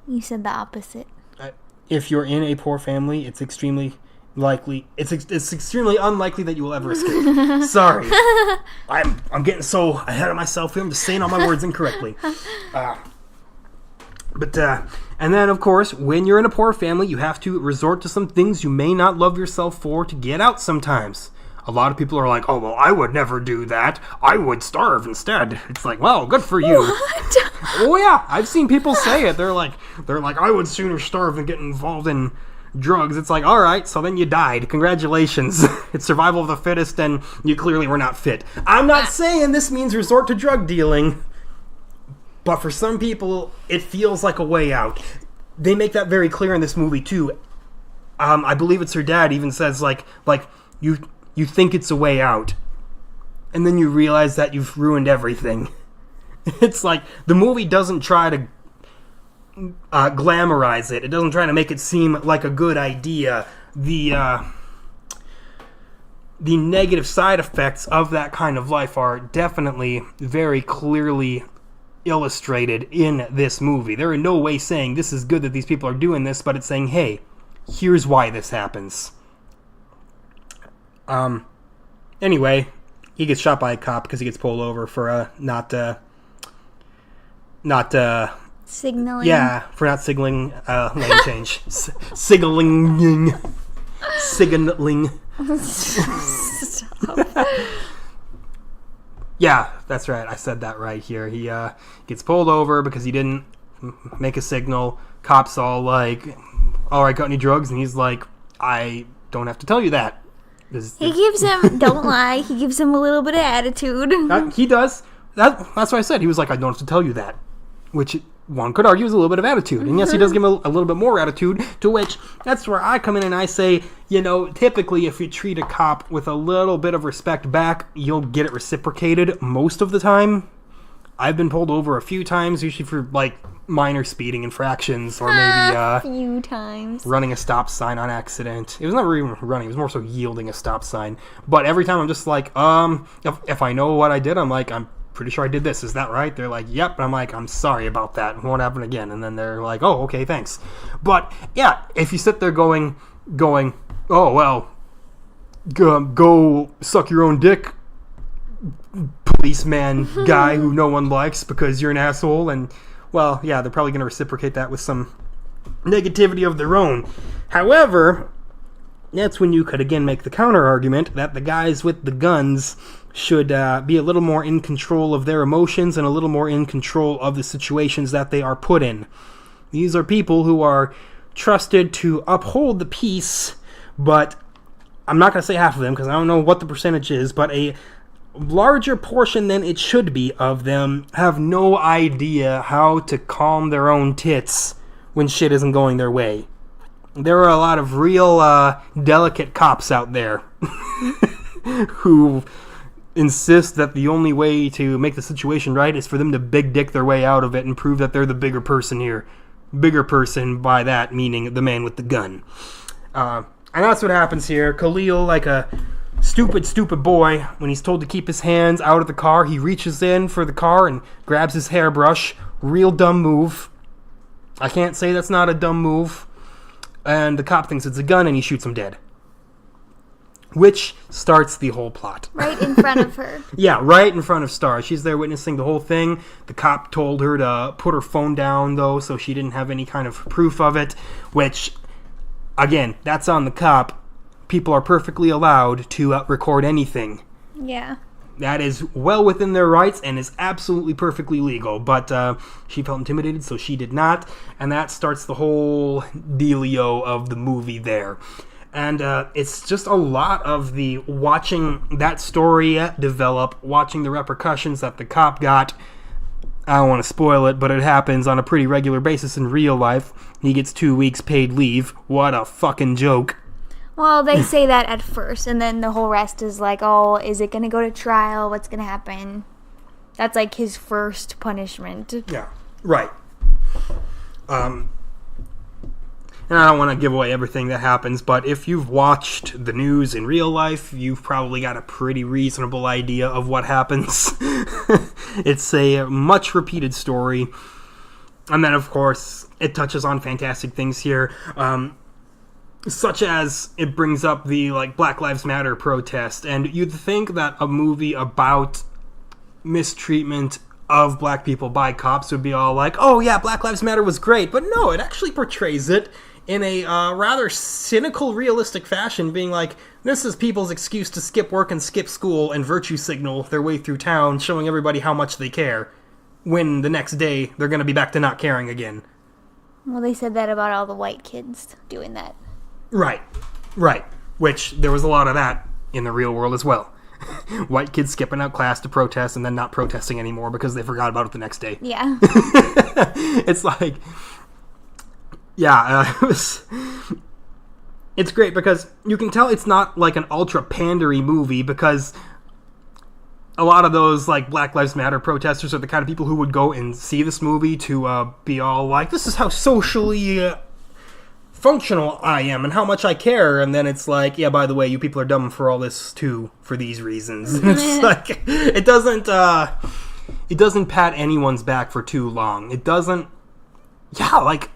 You said the opposite. If you're in a poor family, it's extremely likely. It's extremely unlikely that you will ever escape. Sorry, I'm getting so ahead of myself here. I'm just saying all my words incorrectly. And then of course, when you're in a poor family, you have to resort to some things you may not love yourself for to get out sometimes. A lot of people are like, oh, well, I would never do that. I would starve instead. It's like, well, good for you. What? Oh, yeah. I've seen people say it. They're like, I would sooner starve than get involved in drugs. It's like, all right, so then you died. Congratulations. It's survival of the fittest, and you clearly were not fit. I'm not saying this means resort to drug dealing, but for some people, it feels like a way out. They make that very clear in this movie, too. I believe it's her dad even says, like you think it's a way out, and then you realize that you've ruined everything. It's like, the movie doesn't try to glamorize it. It doesn't try to make it seem like a good idea. The negative side effects of that kind of life are definitely very clearly illustrated in this movie. There are no way saying this is good that these people are doing this, but it's saying, hey, here's why this happens. Anyway, he gets shot by a cop because he gets pulled over for not signaling. Yeah, for not signaling lane change. Signaling. Stop. Yeah, that's right. I said that right here. He gets pulled over because he didn't make a signal. Cops all like, all right, got any drugs? And he's like, I don't have to tell you that. He gives him, don't lie, he gives him a little bit of attitude. He does. That's what I said. He was like, I don't have to tell you that. Which one could argue is a little bit of attitude. And yes, he does give him a little bit more attitude, to which that's where I come in and I say, typically if you treat a cop with a little bit of respect back, you'll get it reciprocated most of the time. I've been pulled over a few times, usually for, minor speeding infractions, or maybe, a few times. Running a stop sign on accident. It was never even running, it was more so yielding a stop sign. But every time I'm just like, if I know what I did, I'm like, I'm pretty sure I did this, is that right? They're like, yep. And I'm like, I'm sorry about that, it won't happen again. And then they're like, oh, okay, thanks. But, yeah, if you sit there going, oh, well, go suck your own dick, policeman guy who no one likes because you're an asshole, and, well, yeah, they're probably going to reciprocate that with some negativity of their own. However, that's when you could again make the counter-argument that the guys with the guns should be a little more in control of their emotions and a little more in control of the situations that they are put in. These are people who are trusted to uphold the peace, but I'm not going to say half of them because I don't know what the percentage is, but a larger portion than it should be of them have no idea how to calm their own tits when shit isn't going their way. There are a lot of real delicate cops out there who insist that the only way to make the situation right is for them to big dick their way out of it and prove that they're the bigger person here. Bigger person, by that meaning the man with the gun. And that's what happens here. Khalil, like a stupid boy, when he's told to keep his hands out of the car, he reaches in for the car and grabs his hairbrush. Real dumb move. I can't say that's not a dumb move. And the cop thinks it's a gun and he shoots him dead. Which starts the whole plot. Right in front of her. Yeah, right in front of Star. She's there witnessing the whole thing. The cop told her to put her phone down, though, so she didn't have any kind of proof of it. Which, again, that's on the cop. People are perfectly allowed to record anything. Yeah. That is well within their rights and is absolutely perfectly legal. But she felt intimidated, so she did not. And that starts the whole dealio of the movie there. And it's just a lot of the watching that story develop, watching the repercussions that the cop got. I don't want to spoil it, but it happens on a pretty regular basis in real life. He gets 2 weeks paid leave. What a fucking joke. Well, they say that at first, and then the whole rest is like, oh, is it going to go to trial? What's going to happen? That's like his first punishment. Yeah, right. And I don't want to give away everything that happens, but if you've watched the news in real life, you've probably got a pretty reasonable idea of what happens. It's a much repeated story. And then, of course, it touches on fantastic things here. Such as it brings up the Black Lives Matter protest, and you'd think that a movie about mistreatment of black people by cops would be all like, oh yeah, Black Lives Matter was great, but no, it actually portrays it in a rather cynical, realistic fashion, being like, this is people's excuse to skip work and skip school and virtue signal their way through town, showing everybody how much they care, when the next day they're going to be back to not caring again. Well, they said that about all the white kids doing that. Right. Which, there was a lot of that in the real world as well. White kids skipping out class to protest and then not protesting anymore because they forgot about it the next day. Yeah. It's like... Yeah, it's great because you can tell it's not like an ultra-pandery movie because a lot of those Black Lives Matter protesters are the kind of people who would go and see this movie to be all like, this is how socially... functional I am and how much I care, and then it's like, yeah, by the way, you people are dumb for all this too, for these reasons. It's like, it doesn't pat anyone's back for too long. It doesn't,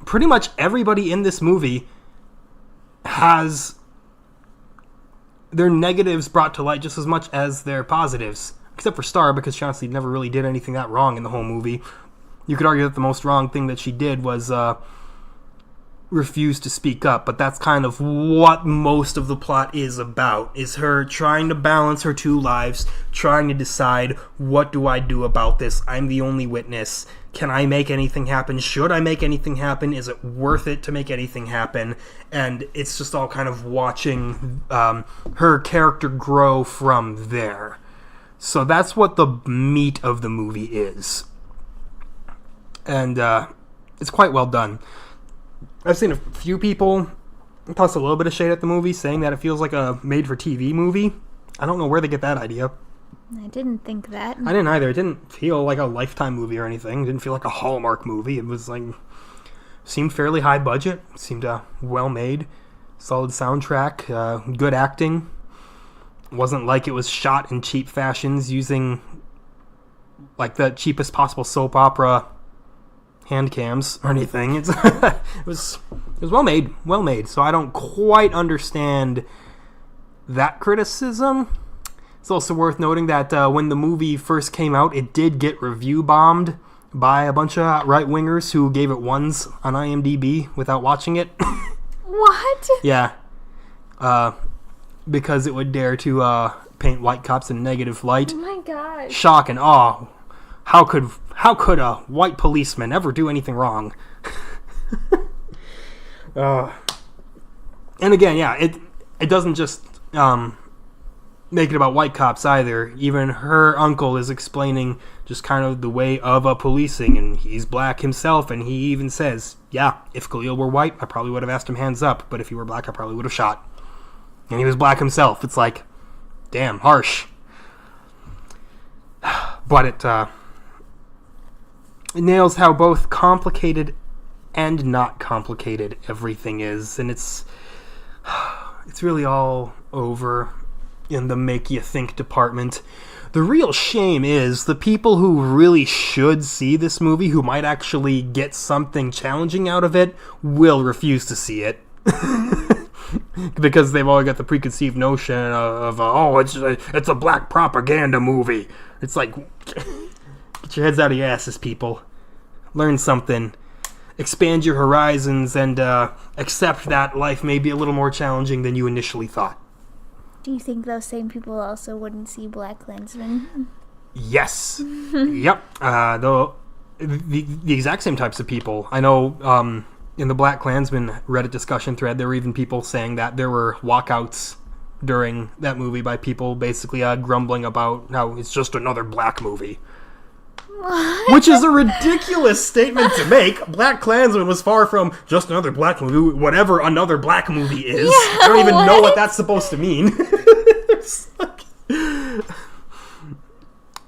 pretty much everybody in this movie has their negatives brought to light just as much as their positives, except for Star, because she honestly never really did anything that wrong in the whole movie. You could argue that the most wrong thing that she did was, refused to speak up, but that's kind of what most of the plot is about, is her trying to balance her two lives, trying to decide, what do I do about this? I'm the only witness. Can I make anything happen? Should I make anything happen? Is it worth it to make anything happen? And it's just all kind of watching her character grow from there. So that's what the meat of the movie is. And It's quite well done. I've seen a few people toss a little bit of shade at the movie, saying that it feels like a made-for-TV movie. I don't know where they get that idea. I didn't think that. I didn't either. It didn't feel like a Lifetime movie or anything. It didn't feel like a Hallmark movie. It was like... seemed fairly high budget. Seemed well made. Solid soundtrack. Good acting. Wasn't like it was shot in cheap fashions using like the cheapest possible soap opera hand cams or anything. It was well made. So I don't quite understand that criticism. It's also worth noting that when the movie first came out, it did get review bombed by a bunch of right-wingers who gave it ones on IMDb without watching it. What? Yeah. Because it would dare to paint white cops in a negative light. Oh my gosh. Shock and awe. How could a white policeman ever do anything wrong? And again, yeah, it doesn't just make it about white cops either. Even her uncle is explaining just kind of the way of policing, and he's black himself, and he even says, yeah, if Khalil were white, I probably would have asked him hands up, but if he were black, I probably would have shot. And he was black himself. It's like, damn, harsh. But it nails how both complicated and not complicated everything is, and it's really all over in the make you think department. The real shame is the people who really should see this movie, who might actually get something challenging out of it, will refuse to see it. Because they've all got the preconceived notion of it's a black propaganda movie. It's like, get your heads out of your asses, people. Learn something. Expand your horizons and accept that life may be a little more challenging than you initially thought. Do you think those same people also wouldn't see BlacKkKlansman? Yes. Yep. The exact same types of people. I know in the BlacKkKlansman Reddit discussion thread, there were even people saying that there were walkouts during that movie by people basically grumbling about how it's just another black movie. What? Which is a ridiculous statement to make. BlacKkKlansman was far from just another black movie, whatever another black movie is. Yeah, I don't even know what that's supposed to mean.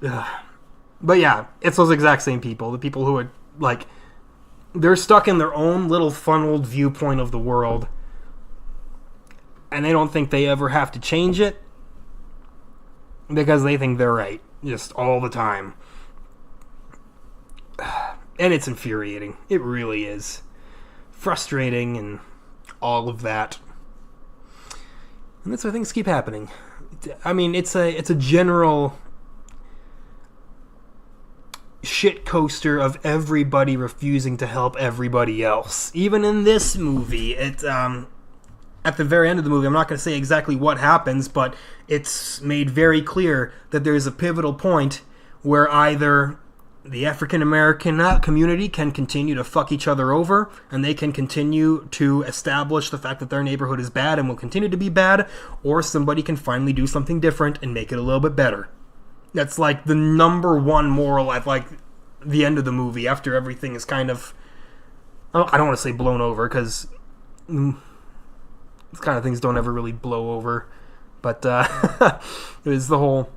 But yeah, it's those exact same people. The people who are, like, they're stuck in their own little funneled viewpoint of the world. And they don't think they ever have to change it. Because they think they're right. Just all the time. And it's infuriating. It really is. Frustrating and all of that. And that's why things keep happening. I mean, it's a general shit coaster of everybody refusing to help everybody else. Even in this movie, at the very end of the movie, I'm not going to say exactly what happens, but it's made very clear that there's a pivotal point where either the African-American community can continue to fuck each other over, and they can continue to establish the fact that their neighborhood is bad and will continue to be bad, or somebody can finally do something different and make it a little bit better. That's like the number one moral at like the end of the movie, after everything is kind of, I don't want to say blown over, because these kind of things don't ever really blow over, but it was the whole,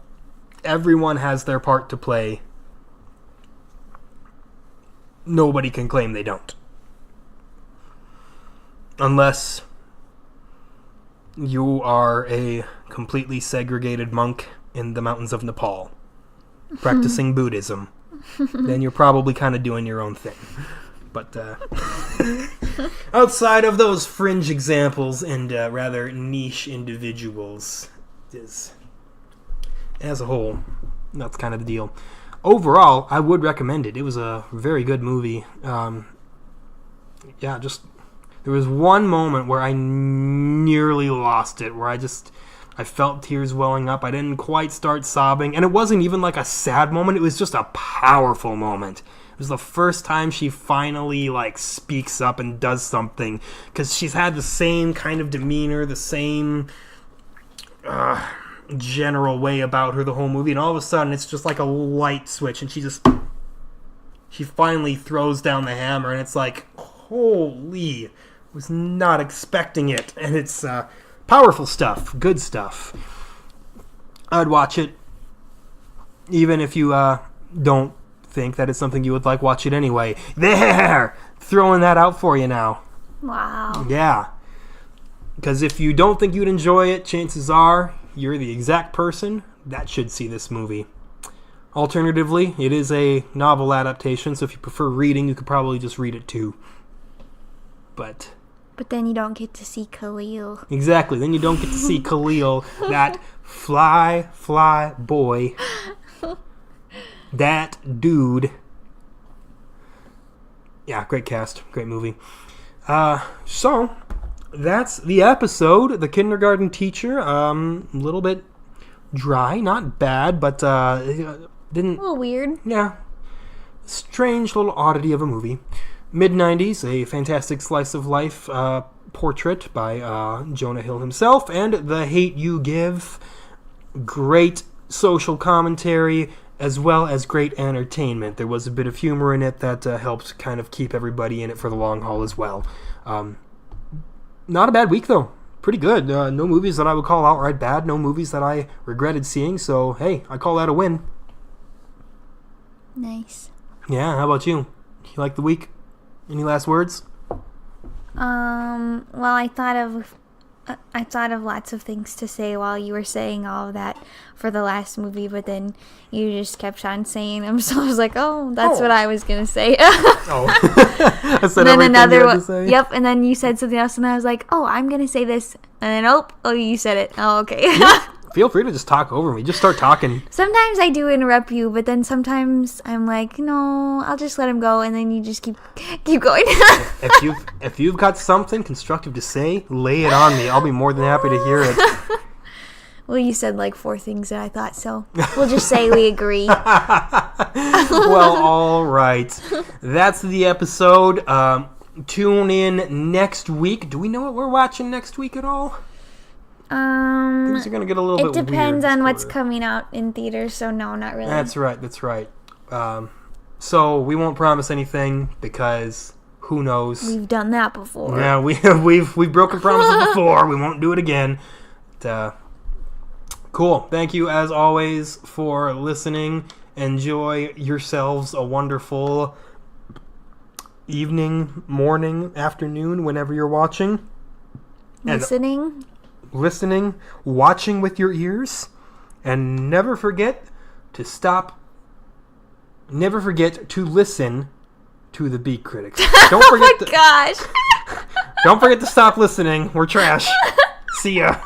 everyone has their part to play. Nobody can claim they don't. Unless you are a completely segregated monk in the mountains of Nepal, practicing Buddhism. Then you're probably kind of doing your own thing. But outside of those fringe examples and rather niche individuals, as a whole, that's kind of the deal. Overall, I would recommend it. It was a very good movie. There was one moment where I nearly lost it, where I felt tears welling up. I didn't quite start sobbing, and it wasn't even like a sad moment. It was just a powerful moment. It was the first time she finally like speaks up and does something, because she's had the same kind of demeanor, the same general way about her the whole movie, and all of a sudden it's just like a light switch, and she just she finally throws down the hammer, and it's like, holy, was not expecting it. And it's powerful stuff, good stuff. I'd watch it, even if you don't think that it's something you would like, watch it anyway. There! Throwing that out for you now. Wow. Yeah. Because if you don't think you'd enjoy it, chances are you're the exact person that should see this movie. Alternatively, it is a novel adaptation, so if you prefer reading, you could probably just read it too. But then you don't get to see Khalil. Exactly. Then you don't get to see Khalil, that fly boy, that dude. Yeah, great cast, great movie. So that's the episode. The Kindergarten Teacher. A little bit dry, not bad, but didn't. A little weird. Yeah, strange little oddity of a movie. Mid90s, a fantastic slice of life portrait by Jonah Hill himself, and The Hate U Give. Great social commentary, as well as great entertainment. There was a bit of humor in it that helped kind of keep everybody in it for the long haul as well. Not a bad week, though. Pretty good. No movies that I would call outright bad. No movies that I regretted seeing. So, hey, I call that a win. Nice. Yeah, how about you? You like the week? Any last words? Well, I thought of lots of things to say while you were saying all of that for the last movie, but then you just kept on saying them, so I was like, oh, that's what I was gonna say. I said and then everything you had to say? Yep, and then you said something else, and I was like, oh, I'm gonna say this, and then you said it. Oh, okay. Yeah. Feel free to just talk over me. Just start talking. Sometimes I do interrupt you, but then sometimes I'm like, no, I'll just let him go, and then you just keep going. if you've got something constructive to say, lay it on me. I'll be more than happy to hear it. Well, you said like 4 things that I thought, so we'll just say we agree. Well, all right. That's the episode. Tune in next week. Do we know what we're watching next week at all? Things are gonna get a little bit weird. It depends on what's coming out in theaters, so no, not really. That's right. So we won't promise anything because who knows? We've done that before. Yeah, we've broken promises before. We won't do it again. Cool. Thank you as always for listening. Enjoy yourselves a wonderful evening, morning, afternoon, whenever you're watching. Listening, watching with your ears, and never forget to listen to the Beat Critics. Don't forget gosh. Don't forget to stop listening. We're trash. See ya.